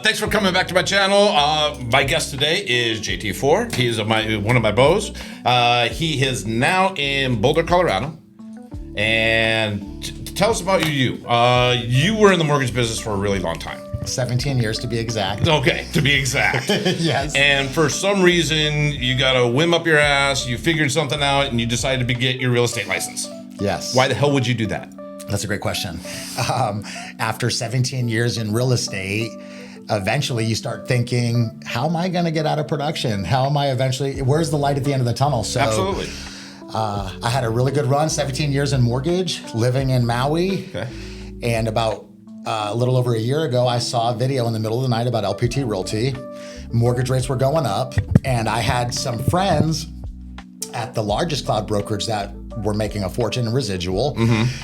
Thanks for coming back to my channel. My guest today is JT Fore. He is one of my beaux. He is now in Boulder, Colorado. And tell us about you. You were in the mortgage business for a really long time. 17 years to be exact. Okay, to be exact. Yes. And for some reason, you got a whim up your ass, you figured something out, and you decided to get your real estate license. Yes. Why the hell would you do that? That's a great question. After 17 years in real estate, eventually you start thinking, how am I going to get out of production? Where's the light at the end of the tunnel? So, Absolutely. I had a really good run, 17 years in mortgage, living in Maui. Okay. And about a little over a year ago, I saw a video in the middle of the night about LPT Realty. Mortgage rates were going up, and I had some friends at the largest cloud brokerage that were making a fortune in Residual,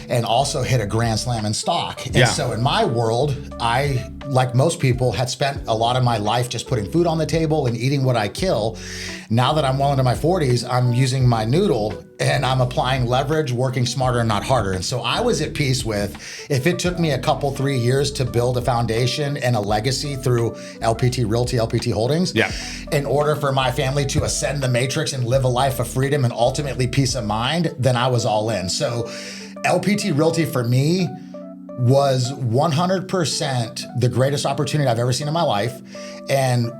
and also hit a grand slam in stock. And so in my world, I, like most people, had spent a lot of my life just putting food on the table and eating what I kill. Now that I'm well into my 40s, I'm using my noodle and I'm applying leverage, working smarter and not harder. And so I was at peace with, if it took me 3 years to build a foundation and a legacy through LPT Realty, LPT Holdings, in order for my family to ascend the matrix and live a life of freedom and ultimately peace of mind, then I was all in. So LPT Realty for me was 100% the greatest opportunity I've ever seen in my life. And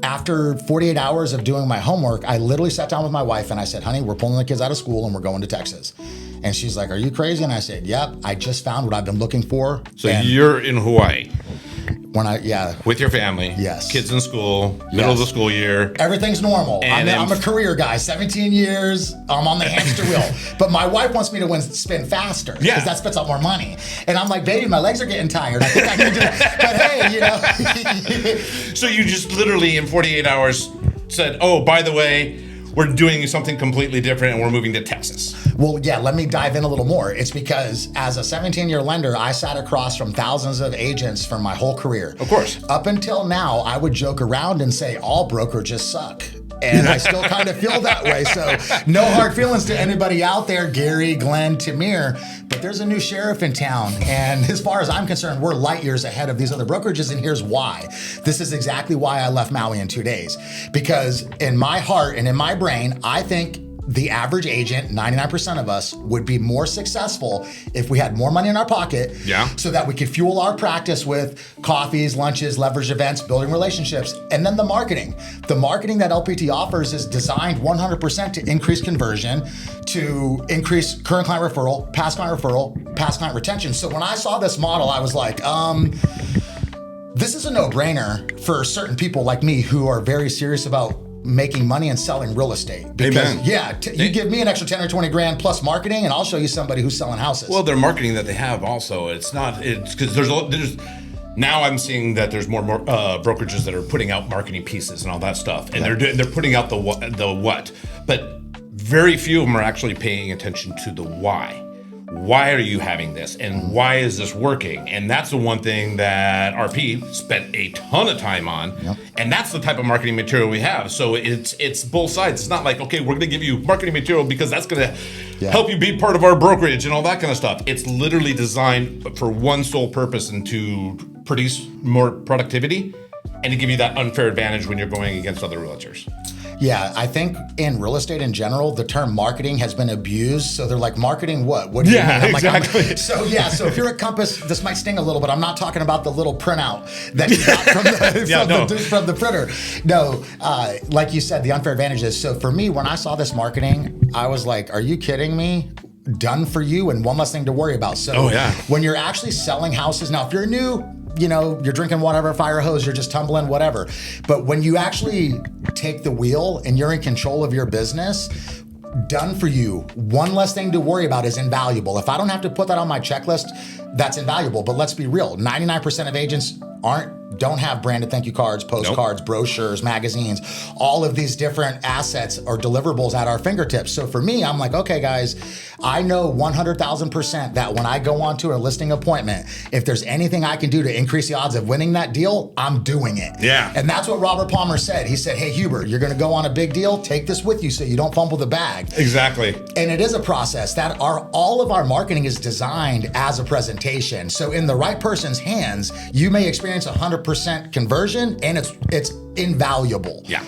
after 48 hours of doing my homework, I literally sat down with my wife and I said, honey, we're pulling the kids out of school and we're going to Texas. And she's like, are you crazy? And I said, yep, I just found what I've been looking for. So you're in Hawaii. With your family. Yes. Kids in school, middle of the school year. Everything's normal. And I'm a career guy, 17 years, I'm on the hamster wheel. But my wife wants me to spin faster because that spits out more money. And I'm like, baby, my legs are getting tired. I think I can do it. But hey, So you just literally in 48 hours said, oh, by the way, we're doing something completely different and we're moving to Texas. Well, yeah, let me dive in a little more. It's because as a 17-year lender, I sat across from thousands of agents from my whole career. Of course. Up until now, I would joke around and say all brokerages suck. And I still kind of feel that way. So no hard feelings to anybody out there, Gary, Glenn, Tamir, but there's a new sheriff in town. And as far as I'm concerned, we're light years ahead of these other brokerages. And here's why. This is exactly why I left Maui in 2 days. Because in my heart and in my brain, I think the average agent, 99% of us, would be more successful if we had more money in our pocket so that we could fuel our practice with coffees, lunches, leverage events, building relationships, and then the marketing. The marketing that LPT offers is designed 100% to increase conversion, to increase current client referral, past client retention. So when I saw this model, I was like, this is a no-brainer for certain people like me who are very serious about making money and selling real estate. Because you give me an extra 10 or 20 grand plus marketing and I'll show you somebody who's selling houses. Well, their marketing that they have also, it's because there's now I'm seeing that there's more brokerages that are putting out marketing pieces and all that stuff. And they're putting out the what, but very few of them are actually paying attention to the why. Why are you having this? And why is this working? And that's the one thing that RP spent a ton of time on. And that's the type of marketing material we have. So it's both sides. It's not like, okay, we're going to give you marketing material because that's going to help you be part of our brokerage and all that kind of stuff. It's literally designed for one sole purpose and to produce more productivity and to give you that unfair advantage when you're going against other realtors. Yeah, I think in real estate in general, the term marketing has been abused. So they're like, marketing what? What do you mean? I'm exactly. So if you're at Compass, this might sting a little, but I'm not talking about the little printout that you got from the printer. No, like you said, the unfair advantages. So for me, when I saw this marketing, I was like, are you kidding me? Done for you and one less thing to worry about. So when you're actually selling houses, now if you're new, you're drinking whatever fire hose, you're just tumbling, whatever. But when you actually take the wheel and you're in control of your business, done for you, one less thing to worry about is invaluable. If I don't have to put that on my checklist, that's invaluable. But let's be real, 99% of agents don't have branded thank you cards, postcards, brochures, magazines, all of these different assets or deliverables at our fingertips. So for me, I'm like, okay, guys, I know 100,000% that when I go on to a listing appointment, if there's anything I can do to increase the odds of winning that deal, I'm doing it. Yeah. And that's what Robert Palmer said. He said, hey, Hubert, you're going to go on a big deal. Take this with you so you don't fumble the bag. Exactly. And it is a process that all of our marketing is designed as a presentation. representation. So in the right person's hands, you may experience 100% conversion, and it's invaluable. Yeah.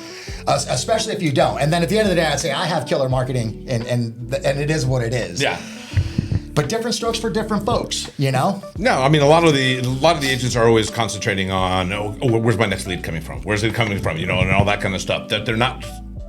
Especially if you don't. And then at the end of the day, I'd say I have killer marketing, and it is what it is. Yeah. But different strokes for different folks, you know? No, I mean a lot of the agents are always concentrating on where's my next lead coming from? Where's it coming from? You know, and all that kind of stuff. That they're not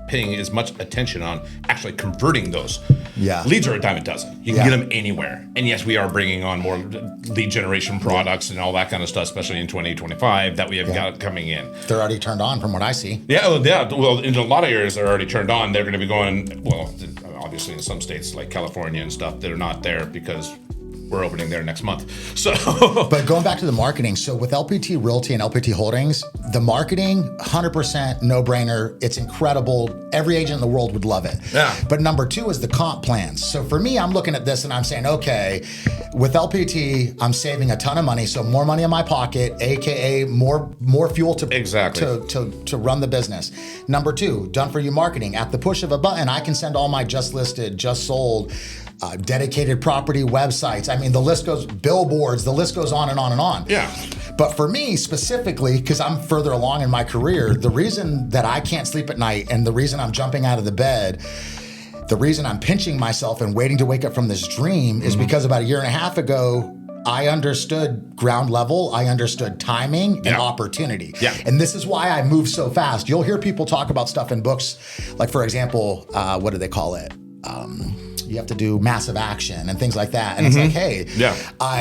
paying as much attention on actually converting those. Yeah. Leads are a dime a dozen. You can get them anywhere. And yes, we are bringing on more lead generation products and all that kind of stuff, especially in 2025 that we have got coming in. They're already turned on from what I see. Yeah. Well, in a lot of areas they're already turned on. They're going to be going, well, obviously in some states like California and stuff, they're not there because we're opening there next month. So, but going back to the marketing, so with LPT Realty and LPT Holdings, the marketing, 100% no-brainer. It's incredible. Every agent in the world would love it. Yeah. But number two is the comp plans. So for me, I'm looking at this and I'm saying, okay, with LPT, I'm saving a ton of money. So more money in my pocket, AKA more fuel to run the business. Number two, done for you marketing. At the push of a button, I can send all my just listed, just sold, dedicated property websites. I mean, the list goes, billboards, the list goes on and on and on. Yeah. But for me specifically, because I'm further along in my career, the reason that I can't sleep at night and the reason I'm jumping out of the bed, the reason I'm pinching myself and waiting to wake up from this dream is because about a year and a half ago, I understood ground level, I understood timing and opportunity. Yeah. And this is why I move so fast. You'll hear people talk about stuff in books, like for example, what do they call it? You have to do massive action and things like that. And it's like, hey,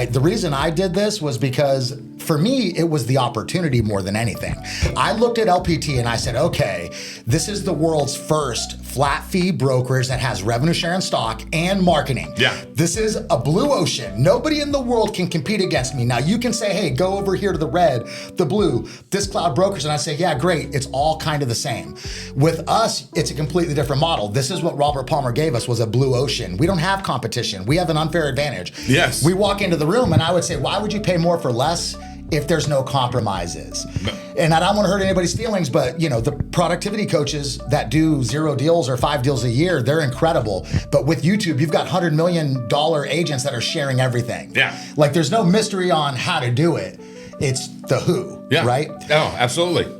the reason I did this was because for me, it was the opportunity more than anything. I looked at LPT and I said, okay, this is the world's first flat fee brokerage that has revenue share and stock and marketing. Yeah. This is a blue ocean. Nobody in the world can compete against me. Now you can say, hey, go over here to the red, the blue, this cloud brokerage. And I say, yeah, great. It's all kind of the same. With us, it's a completely different model. This is what Robert Palmer gave us, was a blue ocean. We don't have competition. We have an unfair advantage. Yes. We walk into the room and I would say, why would you pay more for less if there's no compromises? No. And I don't want to hurt anybody's feelings, but you know, the productivity coaches that do 0 deals or 5 deals a year, they're incredible. But with YouTube, you've got $100 million agents that are sharing everything. Yeah. Like there's no mystery on how to do it. It's the who, right? Oh, absolutely.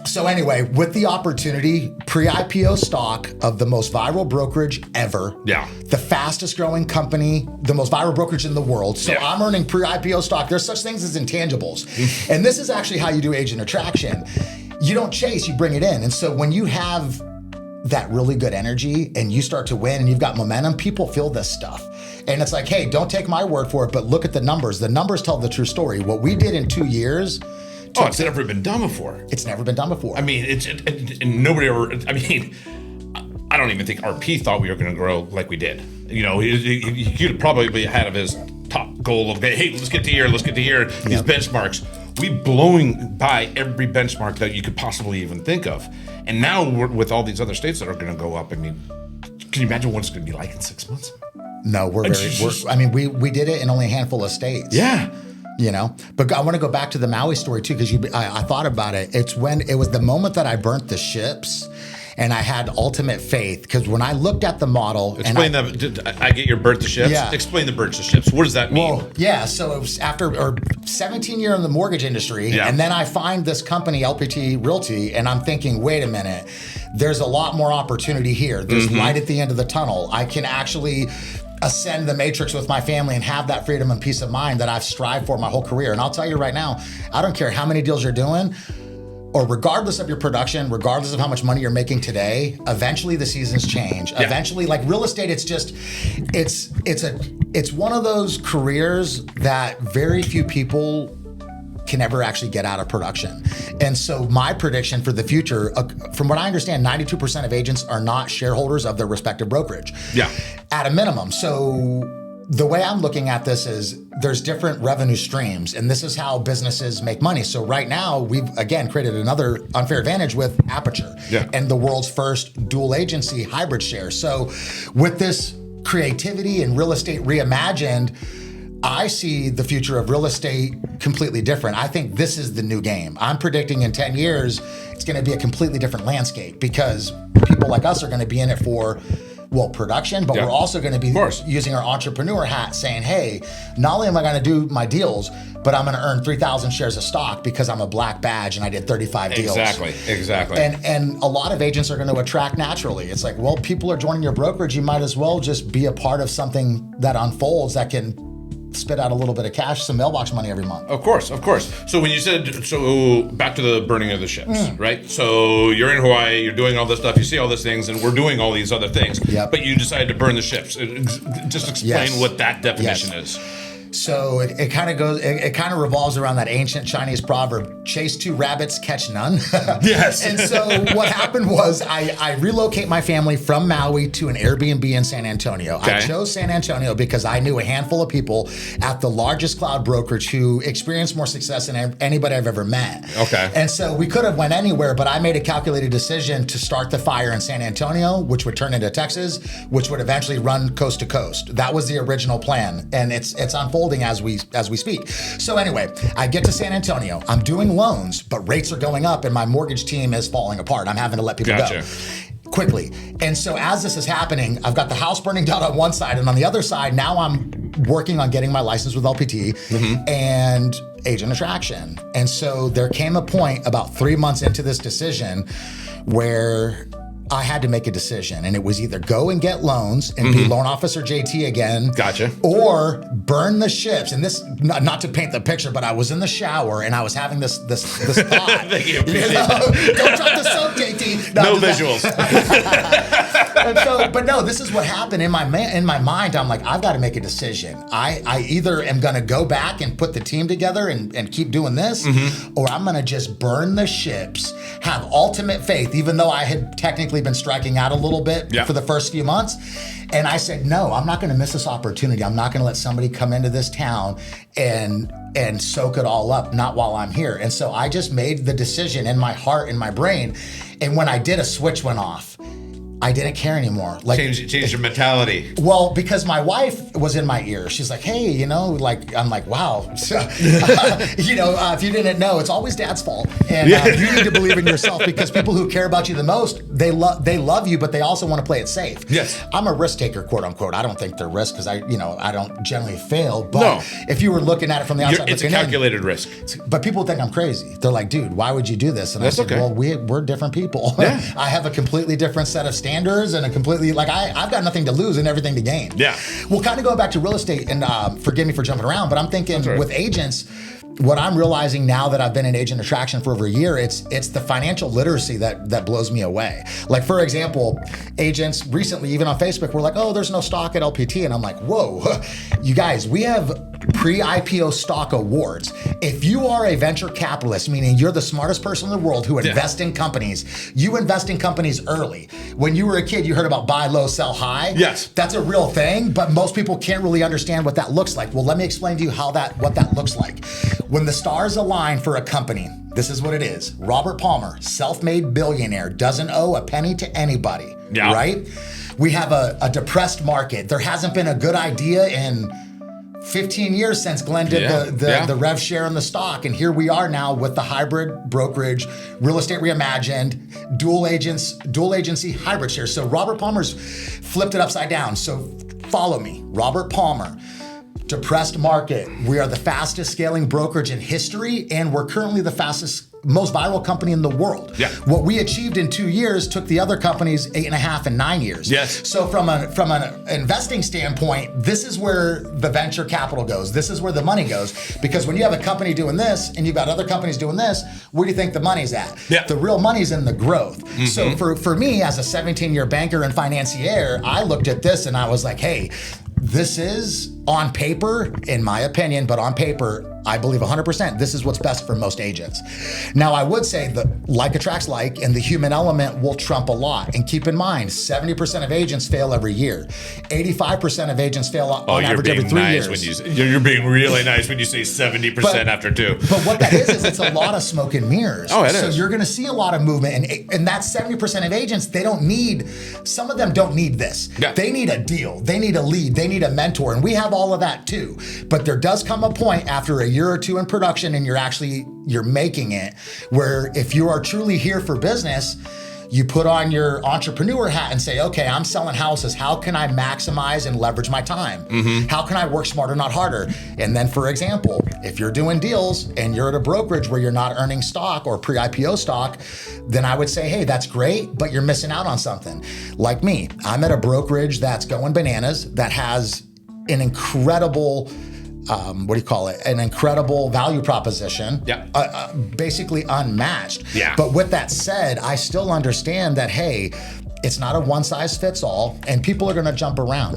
So anyway, with the opportunity, pre-IPO stock of the most viral brokerage ever. Yeah. The fastest growing company, the most viral brokerage in the world. So I'm earning pre-IPO stock. There's such things as intangibles. And this is actually how you do agent attraction. You don't chase, you bring it in. And so when you have that really good energy and you start to win and you've got momentum, people feel this stuff. And it's like, hey, don't take my word for it, but look at the numbers. The numbers tell the true story. What we did in 2 years. It's never been done before. It's never been done before. I mean, and nobody ever, I mean, I don't even think RP thought we were going to grow like we did. You know, he could probably be ahead of his top goal of, hey, let's get to here, these benchmarks. We blowing by every benchmark that you could possibly even think of. And now with all these other states that are going to go up, I mean, can you imagine what it's going to be like in 6 months? No, we did it in only a handful of states. Yeah. You know, but I want to go back to the Maui story too, because I thought about it. It was the moment that I burnt the ships and I had ultimate faith, because when I looked at the model. Explain that. I get your burnt the ships. Yeah. Explain the burnt the ships. What does that mean? Well, yeah. So it was after 17 years in the mortgage industry. Yeah. And then I find this company, LPT Realty, and I'm thinking, wait a minute, there's a lot more opportunity here. There's light at the end of the tunnel. I can actually ascend the matrix with my family and have that freedom and peace of mind that I've strived for my whole career. And I'll tell you right now, I don't care how many deals you're doing, or regardless of your production, regardless of how much money you're making today, eventually the seasons change. Yeah. Eventually, like real estate, it's one of those careers that very few people can ever actually get out of production. And so my prediction for the future, from what I understand, 92% of agents are not shareholders of their respective brokerage. Yeah. At a minimum. So the way I'm looking at this is there's different revenue streams, and this is how businesses make money. So right now, we've, again, created another unfair advantage with Aperture and the world's first dual agency hybrid share. So with this creativity and real estate reimagined, I see the future of real estate completely different. I think this is the new game. I'm predicting in 10 years, it's going to be a completely different landscape, because people like us are going to be in it for production, but we're also going to be using our entrepreneur hat saying, hey, not only am I going to do my deals, but I'm going to earn 3,000 shares of stock because I'm a black badge and I did 35 deals. Exactly. And a lot of agents are going to attract naturally. It's like, well, people are joining your brokerage. You might as well just be a part of something that unfolds that can spit out a little bit of cash, some mailbox money every month. Of course. So when you said, back to the burning of the ships, right? So you're in Hawaii, you're doing all this stuff, you see all these things, and we're doing all these other things, but you decided to burn the ships. Just explain what that definition is. So it kind of goes, it kind of revolves around that ancient Chinese proverb, chase 2 rabbits, catch none. Yes. And so what happened was I relocate my family from Maui to an Airbnb in San Antonio. I chose San Antonio because I knew a handful of people at the largest cloud brokerage who experienced more success than anybody I've ever met. Okay. And so we could have went anywhere, but I made a calculated decision to start the fire in San Antonio, which would turn into Texas, which would eventually run coast to coast. That was the original plan. And it's unfolding as we speak. So anyway, I get to San Antonio. I'm doing loans, but rates are going up and my mortgage team is falling apart. I'm having to let people go quickly. And so as this is happening, I've got the house burning down on one side, and on the other side, now I'm working on getting my license with LPT and agent attraction. And so there came a point about 3 months into this decision where I had to make a decision, and it was either go and get loans and be loan officer JT again, or burn the ships. And this, not to paint the picture, but I was in the shower and I was having this thought. Thank you. Don't drop the soap, JT. No visuals. And so, but no, this is what happened in my mind. I'm like, I've got to make a decision. I either am going to go back and put the team together and keep doing this, or I'm going to just burn the ships, have ultimate faith, even though I had technically been striking out a little bit for the first few months. And I said, no, I'm not going to miss this opportunity. I'm not going to let somebody come into this town and soak it all up, not while I'm here. And so I just made the decision in my heart, in my brain. And when I did, a switch went off. I didn't care anymore. Like change your mentality. Well, because my wife was in my ear. She's like, hey, I'm like, wow. If you didn't know, it's always dad's fault. And you need to believe in yourself, because people who care about you the most, they love you, but they also want to play it safe. Yes. I'm a risk taker, quote unquote. I don't think they're risk because I don't generally fail. But if you were looking at it from the outside, it's a calculated risk. But people think I'm crazy. They're like, dude, why would you do this? And I said, well, we're different people. Yeah. I have a completely different set of standards and a completely, I've got nothing to lose and everything to gain. Yeah. Well, kind of going back to real estate, and forgive me for jumping around, but I'm thinking with agents, what I'm realizing now that I've been in agent attraction for over a year, it's the financial literacy that blows me away. Like, for example, agents recently, even on Facebook, were like, oh, there's no stock at LPT. And I'm like, whoa, you guys, we have pre-IPO stock awards. If you are a venture capitalist, meaning you're the smartest person in the world who invest in companies, you invest in companies early. When you were a kid, you heard about buy low, sell high. Yes. That's a real thing, but most people can't really understand what that looks like. Well, let me explain to you what that looks like. When the stars align for a company, this is what it is. Robert Palmer, self-made billionaire, doesn't owe a penny to anybody, right? We have a depressed market. There hasn't been a good idea in 15 years since Glenn did the rev share in the stock. And here we are now with the hybrid brokerage, real estate reimagined, dual agency hybrid share. So Robert Palmer's flipped it upside down. So follow me, Robert Palmer. Depressed market. We are the fastest scaling brokerage in history, and we're currently the most viral company in the world. Yeah. What we achieved in 2 years took the other companies 8.5 and 9 years. Yes. So from an investing standpoint, this is where the venture capital goes. This is where the money goes. Because when you have a company doing this and you've got other companies doing this, where do you think the money's at? Yeah. The real money's in the growth. Mm-hmm. So for me, as a 17-year banker and financier, I looked at this and I was like, hey, this is on paper, in my opinion, but on paper, I believe 100% this is what's best for most agents. Now, I would say that like attracts like, and the human element will trump a lot. And keep in mind, 70% of agents fail every year. 85% of agents fail on average every 3 years. You're being really nice when you say 70% after 2. But what that is it's a lot of smoke and mirrors. Oh, it is. So you're going to see a lot of movement. And that 70% of agents, some of them don't need this. Yeah. They need a deal. They need a lead. They need a mentor. And we have all of that too. But there does come a point after a year or two in production and you're making it, where if you are truly here for business, You put on your entrepreneur hat and say, okay, I'm selling houses. How can I maximize and leverage my time? How can I work smarter, not harder? And then, for example, if you're doing deals and you're at a brokerage where you're not earning stock or pre-IPO stock, then I would say, hey, that's great, but you're missing out on something. Like me, I'm at a brokerage that's going bananas, that has an incredible an incredible value proposition. Yeah. Basically unmatched. Yeah. But with that said, I still understand that, hey, it's not a one size fits all, and people are going to jump around.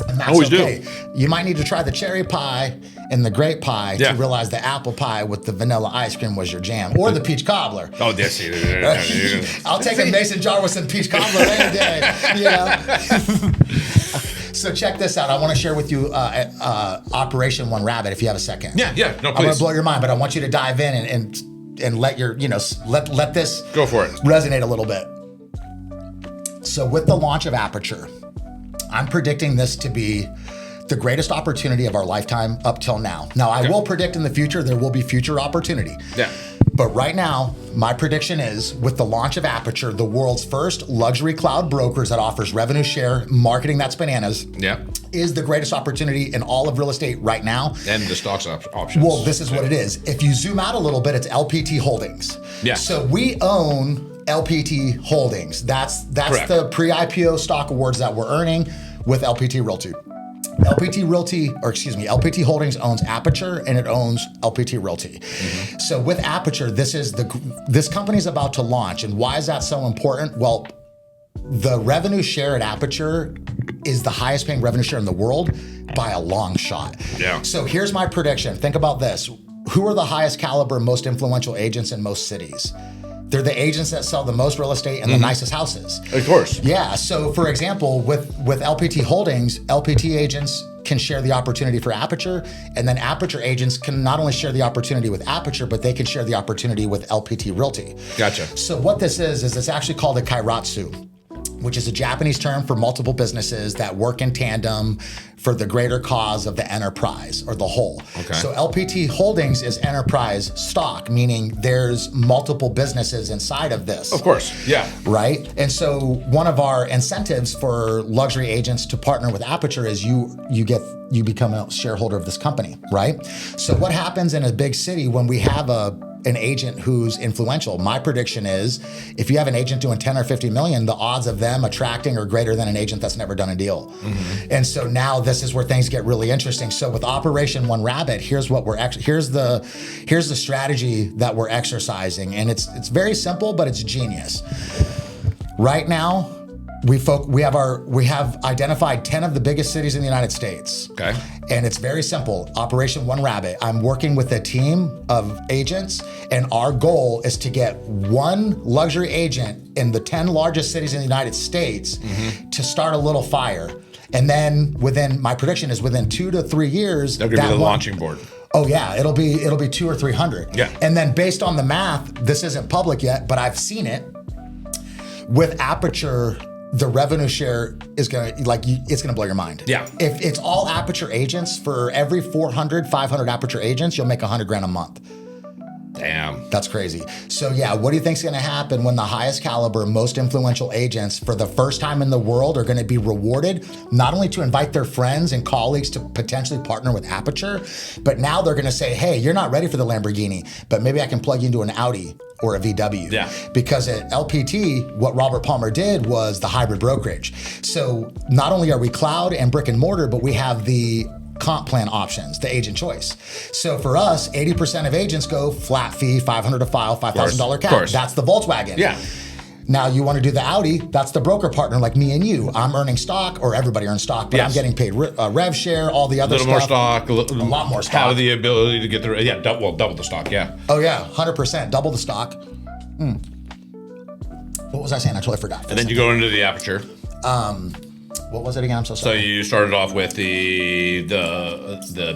And that's Always okay. do. You might need to try the cherry pie and the grape pie Yeah. to realize the apple pie with the vanilla ice cream was your jam, or the peach cobbler. Oh, yes. I'll take a mason jar with some peach cobbler any day. You know? So check this out. I want to share with you Operation OneRabbit, if you have a second. Yeah. No, I'm going please. to blow your mind, but I want you to dive in and let your, let this Go for it. resonate a little bit. So with the launch of Aperture, I'm predicting this to be the greatest opportunity of our lifetime up till now. Now, I will predict in the future there will be future opportunity. Yeah. But right now, my prediction is with the launch of Aperture, the world's first luxury cloud brokers that offers revenue share, marketing that's bananas, Yeah. is the greatest opportunity in all of real estate right now. And the stocks options. Well, this is what it is. If you zoom out a little bit, it's LPT Holdings. Yeah. So we own LPT Holdings. That's Correct. the pre-IPO stock awards that we're earning with LPT Realty. LPT Holdings owns Aperture, and it owns LPT Realty. So with Aperture, this company's about to launch. And why is that so important? Well, the revenue share at Aperture is the highest paying revenue share in the world by a long shot. Yeah. So here's my prediction. Think about this. Who are the highest caliber, most influential agents in most cities? They're the agents that sell the most real estate and the nicest houses. Of course. Yeah. So for example, with LPT Holdings, LPT agents can share the opportunity for Aperture, and then Aperture agents can not only share the opportunity with Aperture, but they can share the opportunity with LPT Realty. Gotcha. So what this is it's actually called a kairatsu, which is a Japanese term for multiple businesses that work in tandem for the greater cause of the enterprise or the whole. Okay. So LPT Holdings is enterprise stock, meaning there's multiple businesses inside of this. Of course. Yeah. Right? And so one of our incentives for luxury agents to partner with Aperture is you become a shareholder of this company, right? So what happens in a big city when we have an agent who's influential? My prediction is if you have an agent doing 10 or 50 million, the odds of them attracting are greater than an agent that's never done a deal. And so now this is where things get really interesting. So with Operation OneRabbit, here's the strategy that we're exercising. And it's very simple, but it's genius. Right now, we have identified 10 of the biggest cities in the United States. Okay. And it's very simple. Operation OneRabbit. I'm working with a team of agents, and our goal is to get one luxury agent in the 10 largest cities in the United States to start a little fire. And then my prediction is within 2 to 3 years, They're going to be the launching board. Oh yeah, it'll be 200 or 300. Yeah. And then based on the math, this isn't public yet, but I've seen it. With Aperture, the revenue share is it's gonna blow your mind. Yeah. If it's all Aperture agents, for every 400, 500 Aperture agents, you'll make $100,000 a month. Damn. That's crazy. So yeah, what do you think's gonna happen when the highest caliber, most influential agents for the first time in the world are gonna be rewarded, not only to invite their friends and colleagues to potentially partner with Aperture, but now they're gonna say, hey, you're not ready for the Lamborghini, but maybe I can plug you into an Audi or a VW. Yeah. Because at LPT, what Robert Palmer did was the hybrid brokerage. So not only are we cloud and brick and mortar, but we have the comp plan options, the agent choice. So for us, 80% of agents go flat fee, $500 a file, $5,000 cap. That's the Volkswagen. Yeah. Now you want to do the Audi, that's the broker partner like me and you. I'm earning stock, or everybody earns stock, but I'm getting paid rev share, all the other stuff. A lot more stock. Have the ability to get double the stock, yeah. Oh yeah, 100%, double the stock. What was I saying? I totally forgot. And then you go into the Aperture. What was it again? I'm so So sorry. you started off with the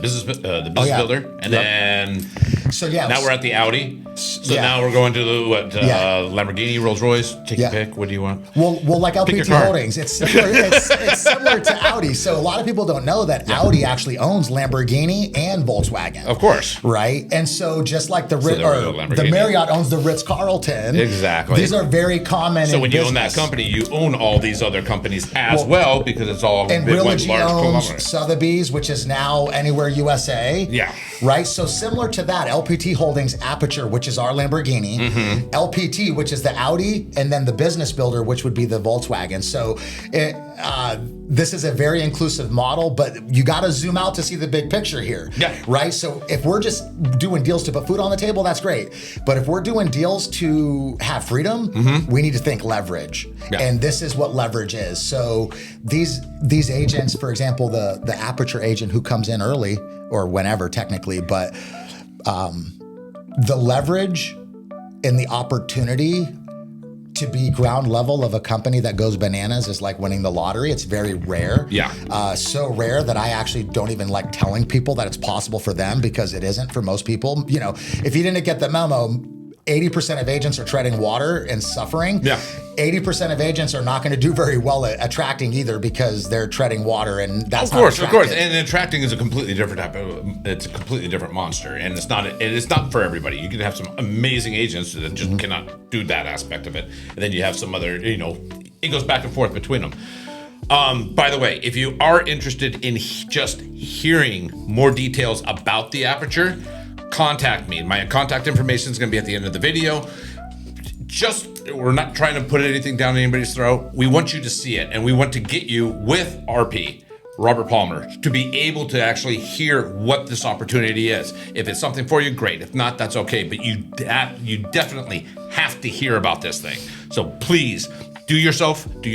business builder, and then So yeah, Now we're at the Audi. So Yeah. now we're going to the Yeah. Lamborghini, Rolls Royce. Take Yeah. your pick. What do you want? Well, like your LPT car. Holdings, it's similar. It's similar to Audi. So a lot of people don't know that Audi actually owns Lamborghini and Volkswagen. Of course. Right, and so just like the there we go, the Lamborghini. Marriott owns the Ritz-Carlton. Exactly. These are very common. So in when you own that business. company, you own all these other companies as well because it's all And big, like, Realogy large owns conglomerate. Sotheby's, which is now Anywhere USA. Yeah. Right? So similar to that, LPT Holdings Aperture, which is our Lamborghini, LPT, which is the Audi, and then the Business Builder, which would be the Volkswagen. So this is a very inclusive model, but you got to zoom out to see the big picture here. Yeah. Right? So if we're just doing deals to put food on the table, that's great. But if we're doing deals to have freedom, we need to think leverage. Yeah. And this is what leverage is. So these agents, for example, the Aperture agent who comes in early or whenever technically, but the leverage and the opportunity to be ground level of a company that goes bananas is like winning the lottery. It's very rare. Yeah. So rare that I actually don't even like telling people that it's possible for them because it isn't for most people. You know, if you didn't get the memo, 80% of agents are treading water and suffering. Yeah. 80% of agents are not going to do very well at attracting either because they're treading water, and that's Of course. not attractive. And attracting is a completely different type of. It's a completely different monster, and it's not for everybody. You can have some amazing agents that just cannot do that aspect of it, and then you have some other. It goes back and forth between them. By the way, if you are interested in just hearing more details about the Aperture, contact me. My contact information is going to be at the end of the video. We're not trying to put anything down anybody's throat. We want you to see it, and we want to get you with RP, Robert Palmer, to be able to actually hear what this opportunity is. If it's something for you, great. If not, that's okay. But you definitely have to hear about this thing. So please do your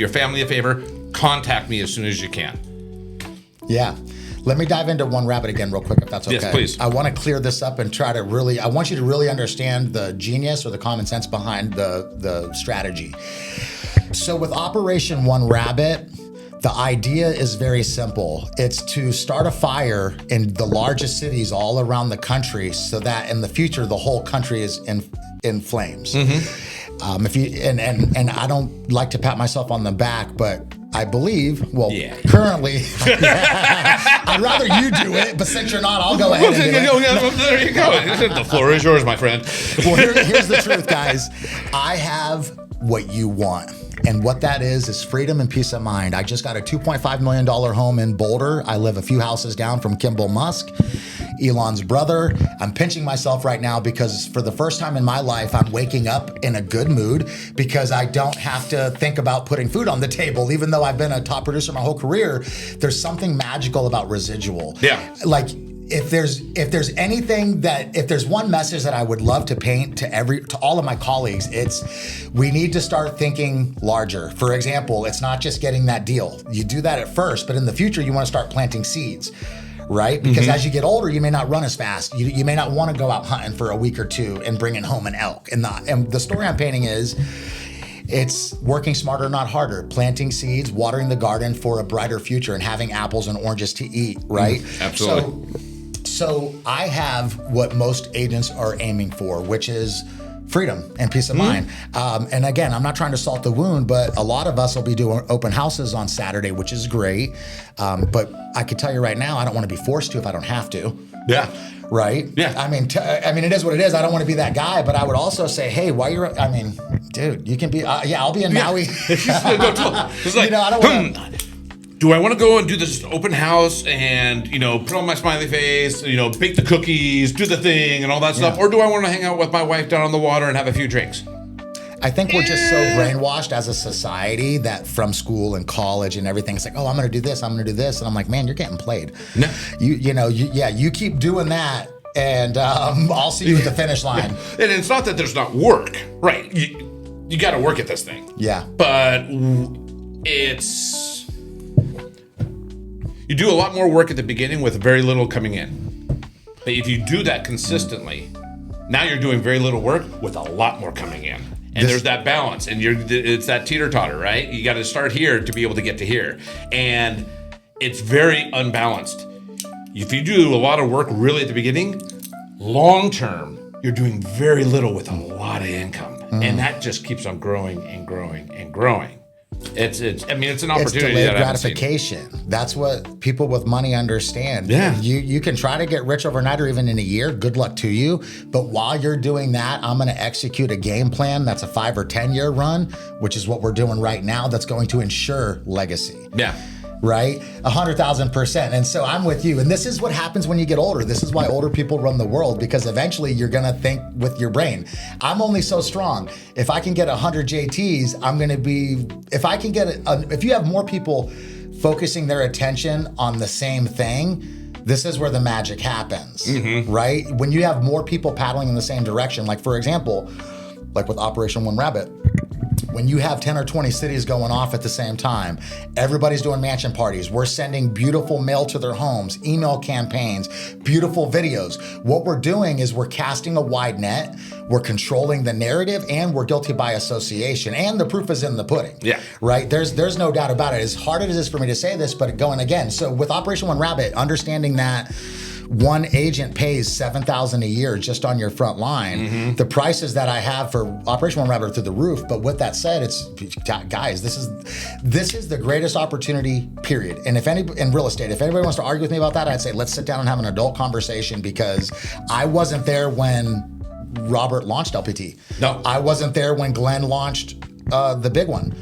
family a favor. Contact me as soon as you can. Yeah. Let me dive into OneRabbit again real quick, if that's okay. Yes, please. I want to clear this up and I want you to really understand the genius or the common sense behind the strategy. So with Operation OneRabbit, the idea is very simple. It's to start a fire in the largest cities all around the country so that in the future, the whole country is in flames. And I don't like to pat myself on the back, but I believe, currently, I'd rather you do it, but since you're not, I'll go ahead and do it. There you go. The floor is yours, my friend. Well, here's the truth, guys. I have what you want. And what that is freedom and peace of mind. I just got a $2.5 million home in Boulder. I live a few houses down from Kimball Musk, Elon's brother. I'm pinching myself right now because for the first time in my life, I'm waking up in a good mood because I don't have to think about putting food on the table. Even though I've been a top producer my whole career, there's something magical about Residual. Yeah. Like, if there's one message that I would love to paint to all of my colleagues, it's we need to start thinking larger. For example, it's not just getting that deal. You do that at first, but in the future, you want to start planting seeds, right? Because as you get older, you may not run as fast. You may not want to go out hunting for a week or two and bringing home an elk. And the story I'm painting is, it's working smarter, not harder, planting seeds, watering the garden for a brighter future and having apples and oranges to eat, right? Absolutely. So I have what most agents are aiming for, which is freedom and peace of mind. And again, I'm not trying to salt the wound, but a lot of us will be doing open houses on Saturday, which is great. But I can tell you right now, I don't want to be forced to if I don't have to. Yeah. Right? Yeah. I mean, it is what it is. I don't want to be that guy, but I would also say, hey, dude, you can be, I'll be in Maui. It's like, I don't want to. Do I want to go and do this open house and, put on my smiley face, bake the cookies, do the thing and all that stuff? Or do I want to hang out with my wife down on the water and have a few drinks? I think we're just so brainwashed as a society that from school and college and everything, it's like, oh, I'm going to do this, I'm going to do this. And I'm like, man, you're getting played. No. You keep doing that and I'll see you at the finish line. And it's not that there's not work, right? You got to work at this thing. Yeah. But you do a lot more work at the beginning with very little coming in. But if you do that consistently, now you're doing very little work with a lot more coming in. And there's that balance, and it's that teeter-totter, right? You got to start here to be able to get to here. And it's very unbalanced. If you do a lot of work really at the beginning, long term, you're doing very little with a lot of income, and that just keeps on growing and growing and growing. It's an opportunity. It's delayed gratification. That's what people with money understand. Yeah. You can try to get rich overnight or even in a year. Good luck to you. But while you're doing that, I'm going to execute a game plan that's a 5 or 10 year run, which is what we're doing right now. That's going to ensure legacy. Yeah. Right? 100,000%. And so I'm with you. And this is what happens when you get older. This is why older people run the world, because eventually you're going to think with your brain. I'm only so strong. If I can get 100 JTs, I'm going to be, if you have more people focusing their attention on the same thing, this is where the magic happens, right? When you have more people paddling in the same direction, like for example, like with Operation OneRabbit, when you have 10 or 20 cities going off at the same time, everybody's doing mansion parties. We're sending beautiful mail to their homes, email campaigns, beautiful videos. What we're doing is we're casting a wide net, we're controlling the narrative, and we're guilty by association. And the proof is in the pudding. Yeah. Right? There's no doubt about it. As hard as it is for me to say this, but going again. So with Operation OneRabbit, understanding that one agent pays $7,000 a year just on your front line. The prices that I have for Operation OneRabbit are through the roof. But with that said, it's guys, this is the greatest opportunity, period. And in real estate, if anybody wants to argue with me about that, I'd say let's sit down and have an adult conversation, because I wasn't there when Robert launched LPT. No, I wasn't there when Glenn launched the big one,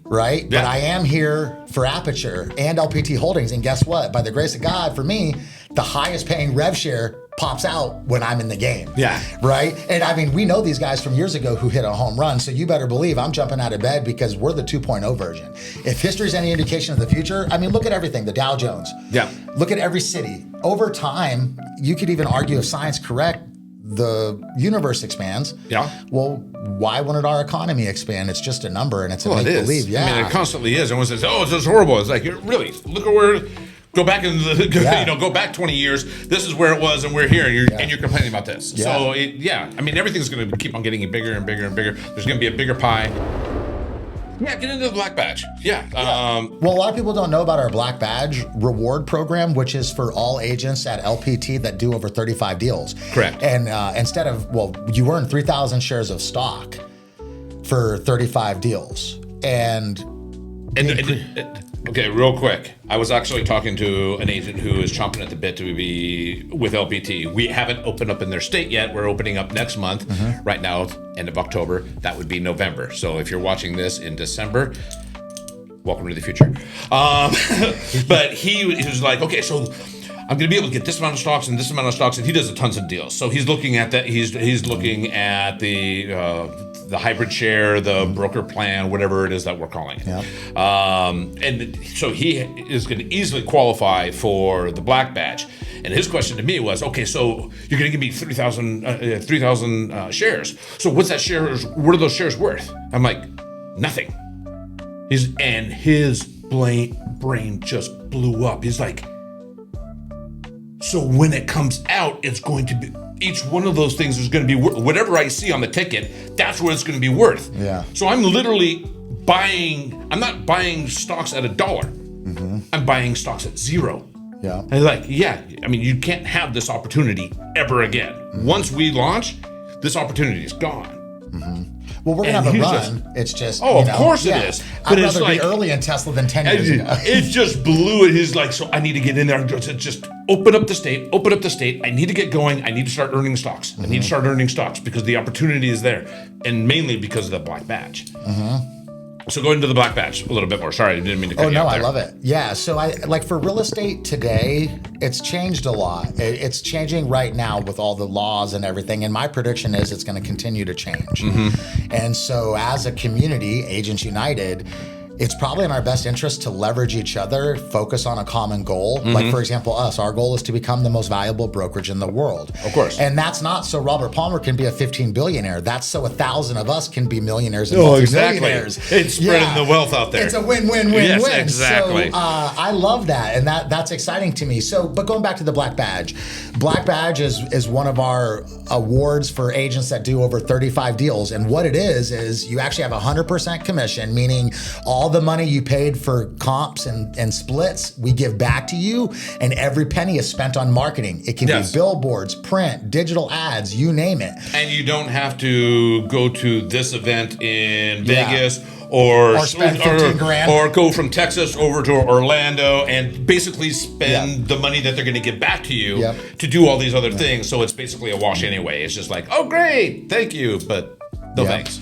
right? Yeah. But I am here for Aperture and LPT Holdings, and guess what? By the grace of God, for me, the highest paying rev share pops out when I'm in the game. Yeah. Right? And I mean, we know these guys from years ago who hit a home run, so you better believe I'm jumping out of bed, because we're the 2.0 version. If history's any indication of the future, I mean, look at everything, the Dow Jones. Yeah. Look at every city. Over time, you could even argue, if science correct, the universe expands. Yeah. Well, why wouldn't our economy expand? It's just a number, and it's a make-believe. Yeah. I mean, it constantly is. Everyone says, "Oh, it's just horrible." It's like, really, look at where. Go back go back 20 years. This is where it was, and we're here, and you're complaining about this. Yeah. So I mean, everything's going to keep on getting bigger and bigger and bigger. There's going to be a bigger pie. Yeah, get into the Black Badge. Yeah. Well, a lot of people don't know about our Black Badge reward program, which is for all agents at LPT that do over 35 deals. Correct. And instead of, you earn 3,000 shares of stock for 35 deals. Okay, real quick. I was actually talking to an agent who is chomping at the bit to be with LPT. We haven't opened up in their state yet. We're opening up next month. Right now, end of October. That would be November. So if you're watching this in December, welcome to the future. But he was like, okay, so I'm going to be able to get this amount of stocks and this amount of stocks, and he does tons of deals. So he's looking at that. He's looking at the hybrid share, the broker plan, whatever it is that we're calling it. And so he is going to easily qualify for the Black Badge. And his question to me was, okay, so you're going to give me 3,000 shares. So what's that shares? What are those shares worth? I'm like, nothing. His brain just blew up. He's like, so when it comes out, it's going to be, each one of those things is going to be worth, whatever I see on the ticket, that's what it's going to be worth. Yeah. So I'm literally I'm not buying stocks at $1. I'm buying stocks at $0. Yeah. And like, I mean, you can't have this opportunity ever again. Once we launch, this opportunity is gone. Well, we're going to have a run. It's just, of course it is. But I'd rather be early in Tesla than 10 years ago. It just blew it. He's like, so I need to get in there and just open up the state. I need to get going. I need to start earning stocks. I need to start earning stocks because the opportunity is there. And mainly because of the Black Badge. So go into the Black Badge a little bit more. Sorry, I didn't mean to cut you off there. I love it. Yeah, so for real estate today, it's changed a lot. It's changing right now with all the laws and everything, and my prediction is it's going to continue to change. And so as a community, Agents United, it's probably in our best interest to leverage each other, focus on a common goal. Like, for example, our goal is to become the most valuable brokerage in the world. Of course. And that's not so Robert Palmer can be a 15 billionaire. That's so 1,000 of us can be millionaires and multi-millionaires. It's spreading the wealth out there. It's a win-win-win-win. Yes, exactly. So I love that, and that's exciting to me. So, but going back to the Black Badge. Black Badge is one of our awards for agents that do over 35 deals. And what it is you actually have 100% commission, meaning all all the money you paid for comps and splits, we give back to you, and every penny is spent on marketing. It can be billboards, print, digital ads, you name it. And you don't have to go to this event in Vegas or spend 15 grand. Or go from Texas over to Orlando and basically spend the money that they're going to give back to you to do all these other things. So it's basically a wash anyway. It's just like, oh, great, thank you, but no thanks.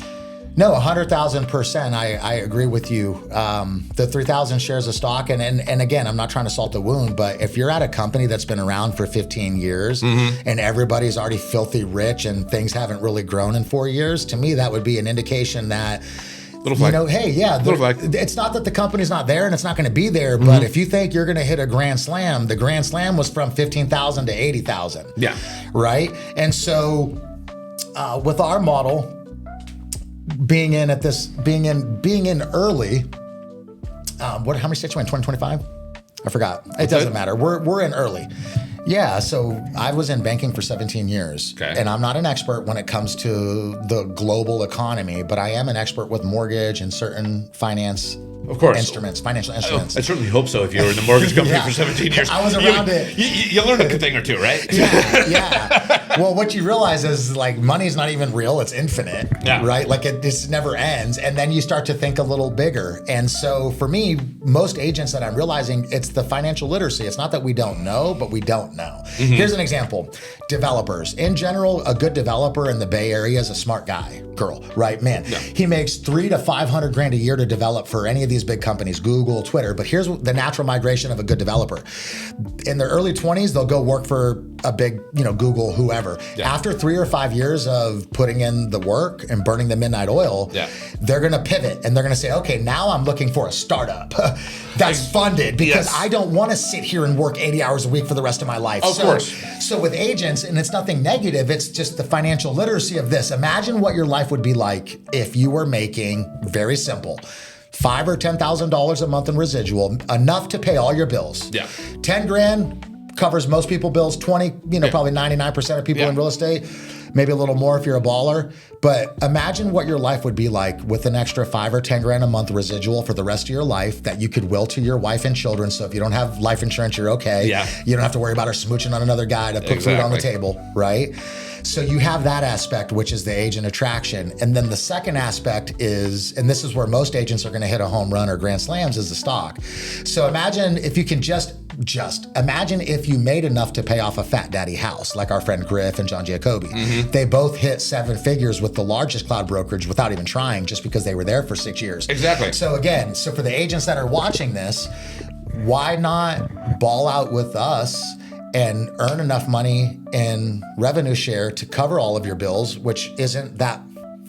No, 100,000%. I agree with you. The 3,000 shares of stock, and again, I'm not trying to salt the wound, but if you're at a company that's been around for 15 years and everybody's already filthy rich and things haven't really grown in 4 years, to me, that would be an indication that, you know, hey, it's not that the company's not there and it's not going to be there, but if you think you're going to hit a grand slam, the grand slam was from 15,000 to 80,000. Yeah. Right? And so with our model, being in early, how many states are we in, 2025? I forgot. It doesn't matter. We're in early. Yeah, so I was in banking for 17 years. Okay. And I'm not an expert when it comes to the global economy, but I am an expert with mortgage and certain financial instruments. I certainly hope so if you were in the mortgage company for 17 years. I was around it. You learned a good thing or two, right? Yeah. Well, what you realize is like money's not even real. It's infinite, right? Like it just never ends. And then you start to think a little bigger. And so for me, most agents that I'm realizing, it's the financial literacy. It's not that we don't know, but we don't know. Here's an example. Developers. In general, a good developer in the Bay Area is a smart guy, girl, right? Man, he makes $300 to $500 a year to develop for any of these big companies, Google, Twitter. But here's the natural migration of a good developer. In their early 20s, they'll go work for a big, Google, whoever. After 3 or 5 years of putting in the work and burning the midnight oil, they're going to pivot and they're going to say, okay, now I'm looking for a startup that's funded because I don't want to sit here and work 80 hours a week for the rest of my life. Of course. So with agents, and it's nothing negative, it's just the financial literacy of this. Imagine what your life would be like if you were making, very simple, $5,000 or $10,000 a month in residual, enough to pay all your bills. 10 grand covers most people's bills. 20, probably 99% of people in real estate, maybe a little more if you're a baller. But imagine what your life would be like with an extra 5 or 10 grand a month residual for the rest of your life that you could will to your wife and children. So if you don't have life insurance, you're okay. You don't have to worry about her smooching on another guy to put food on the table, right? So you have that aspect, which is the agent attraction. And then the second aspect is, and this is where most agents are going to hit a home run or grand slams, is the stock. So imagine if you can just imagine if you made enough to pay off a fat daddy house, like our friend Griff and John Giacobbe. They both hit 7 figures with the largest cloud brokerage without even trying, just because they were there for 6 years. Exactly. So again, for the agents that are watching this, why not ball out with us and earn enough money in revenue share to cover all of your bills, which isn't that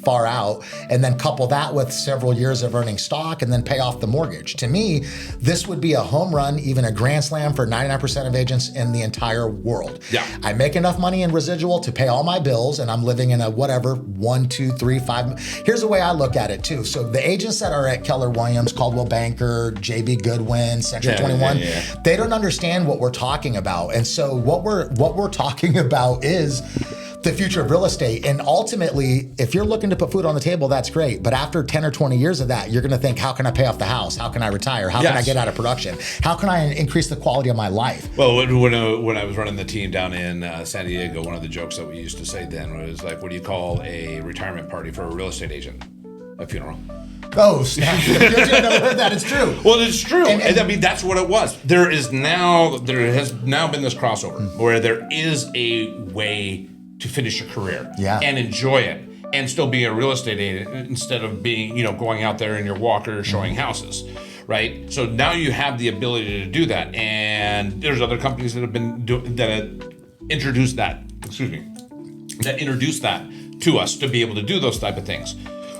far out, and then couple that with several years of earning stock and then pay off the mortgage. To me, this would be a home run, even a grand slam for 99% of agents in the entire world. I make enough money in residual to pay all my bills, and I'm living in a whatever, 1, 2, 3, 5. Here's the way I look at it too. So the agents that are at Keller Williams, Coldwell Banker, JB Goodwin, Century 21, they don't understand what we're talking about. And so what we're talking about is the future of real estate. And ultimately, if you're looking to put food on the table, that's great. But after 10 or 20 years of that, you're going to think, how can I pay off the house? How can I retire? How can I get out of production? How can I increase the quality of my life? Well, when I was running the team down in San Diego, one of the jokes that we used to say then was like, what do you call a retirement party for a real estate agent? A funeral. Oh, snap. I've never heard that. It's true. Well, it's true. And I mean, that's what it was. There has now been this crossover where there is a way to finish your career and enjoy it and still be a real estate agent instead of being, going out there in your walker showing houses, right? So now you have the ability to do that. And there's other companies that have introduced that to us to be able to do those type of things.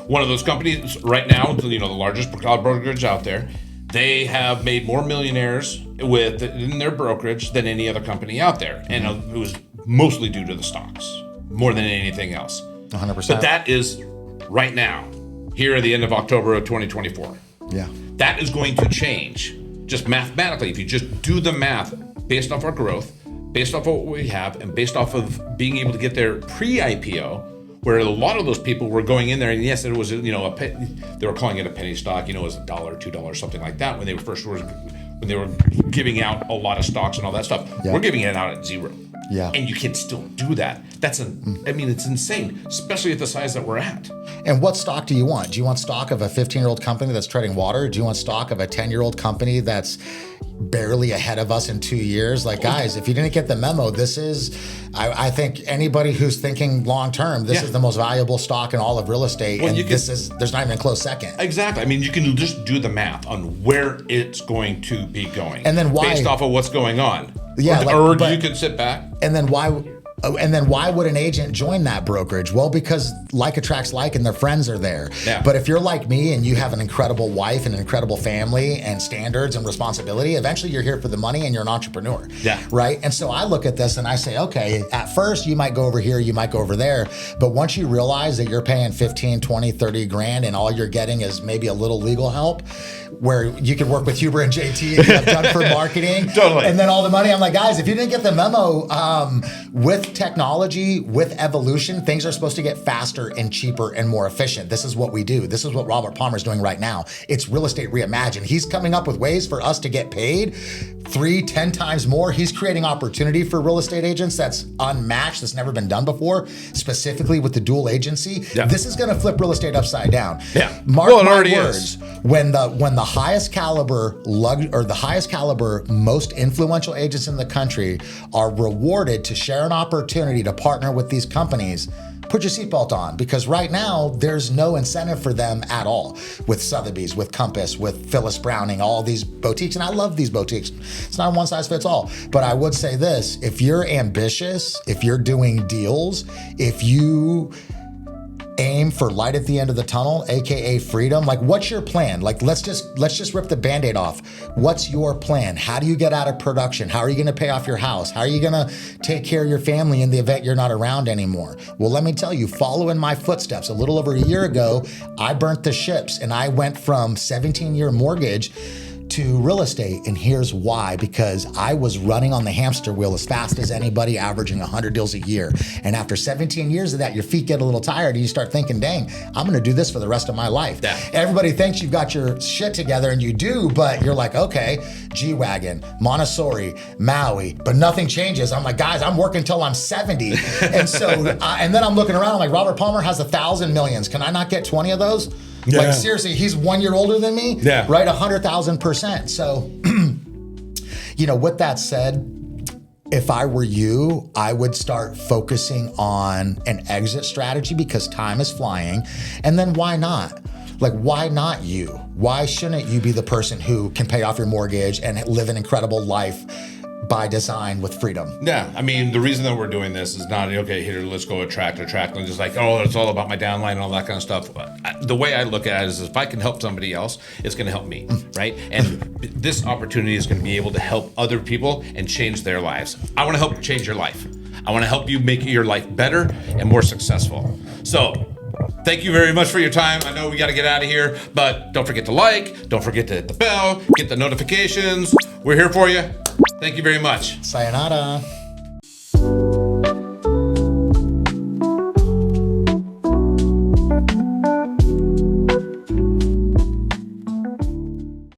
One of those companies right now, the largest cloud brokerage out there, they have made more millionaires in their brokerage than any other company out there. And it was mostly due to the stocks, more than anything else. 100%. But that is right now, here at the end of October of 2024. Yeah. That is going to change just mathematically. If you just do the math based off our growth, based off of what we have, and based off of being able to get there pre-IPO, where a lot of those people were going in there, and yes, it was, you know, they were calling it a penny stock, you know, it was $1, $2, something like that when they were giving out a lot of stocks and all that stuff. Yeah. We're giving it out at zero. Yeah. And you can still do that. I mean, it's insane, especially at the size that we're at. And what stock do you want? Do you want stock of a 15-year-old company that's treading water? Do you want stock of a 10-year-old company that's barely ahead of us in 2 years? Like, guys, if you didn't get the memo, this is, I think anybody who's thinking long term, this is the most valuable stock in all of real estate. Well, and there's not even a close second. Exactly. I mean, you can just do the math on where it's going to be going. And then why? Based off of what's going on. Yeah. Or you can sit back. And then why would an agent join that brokerage? Well, because like attracts like, and their friends are there. Yeah. But if you're like me and you have an incredible wife and an incredible family and standards and responsibility, eventually you're here for the money and you're an entrepreneur. Yeah. Right? And so I look at this and I say, okay, at first you might go over here, you might go over there. But once you realize that you're paying 15, 20, 30 grand and all you're getting is maybe a little legal help, where you could work with Huber and JT and you have done for marketing. Totally. And then all the money, I'm like, guys, if you didn't get the memo, with technology, with evolution, things are supposed to get faster and cheaper and more efficient. This is what we do. This is what Robert Palmer's doing right now. It's real estate reimagined. He's coming up with ways for us to get paid 3-10 times more. He's creating opportunity for real estate agents that's unmatched, that's never been done before, specifically with the dual agency. Yeah. This is going to flip real estate upside down. Yeah. Mark Well, it my already words. is. When the highest caliber most influential agents in the country are rewarded to share an opportunity to partner with these companies, put your seatbelt on, because right now there's no incentive for them at all. With Sotheby's, with Compass, with Phyllis Browning, all these boutiques, and I love these boutiques. It's not one size fits all. But I would say this: if you're ambitious, if you're doing deals, if you aim for light at the end of the tunnel, aka freedom, like, what's your plan? Like, let's just rip the Band-Aid off. What's your plan? How do you get out of production? How are you going to pay off your house? How are you going to take care of your family in the event you're not around anymore? Well, let me tell you, follow in my footsteps. A little over a year ago, I burnt the ships and I went from 17-year mortgage to real estate. And here's why: because I was running on the hamster wheel as fast as anybody, averaging 100 deals a year. And after 17 years of that, your feet get a little tired and you start thinking, dang, I'm going to do this for the rest of my life. Yeah. Everybody thinks you've got your shit together, and you do, but you're like, okay, G-Wagon, Montessori, Maui, but nothing changes. I'm like, guys, I'm working till I'm 70. And so, and then I'm looking around, I'm like, Robert Palmer has 1,000 millions. Can I not get 20 of those? Yeah. Like, seriously, he's 1 year older than me, Yeah. right? 100,000%. So, you know, with that said, if I were you, I would start focusing on an exit strategy, because time is flying. And then why not? Like, why not you? Why shouldn't you be the person who can pay off your mortgage and live an incredible life by design with freedom? Yeah, I mean, the reason that we're doing this is not, okay, here, let's go attract, and just like, oh, it's all about my downline and all that kind of stuff. The way I look at it is, if I can help somebody else, it's going to help me, right? And this opportunity is going to be able to help other people and change their lives. I want to help change your life. I want to help you make your life better and more successful. So, thank you very much for your time. I know we got to get out of here, but don't forget to like, don't forget to hit the bell, get the notifications. We're here for you. Thank you very much. Sayonara.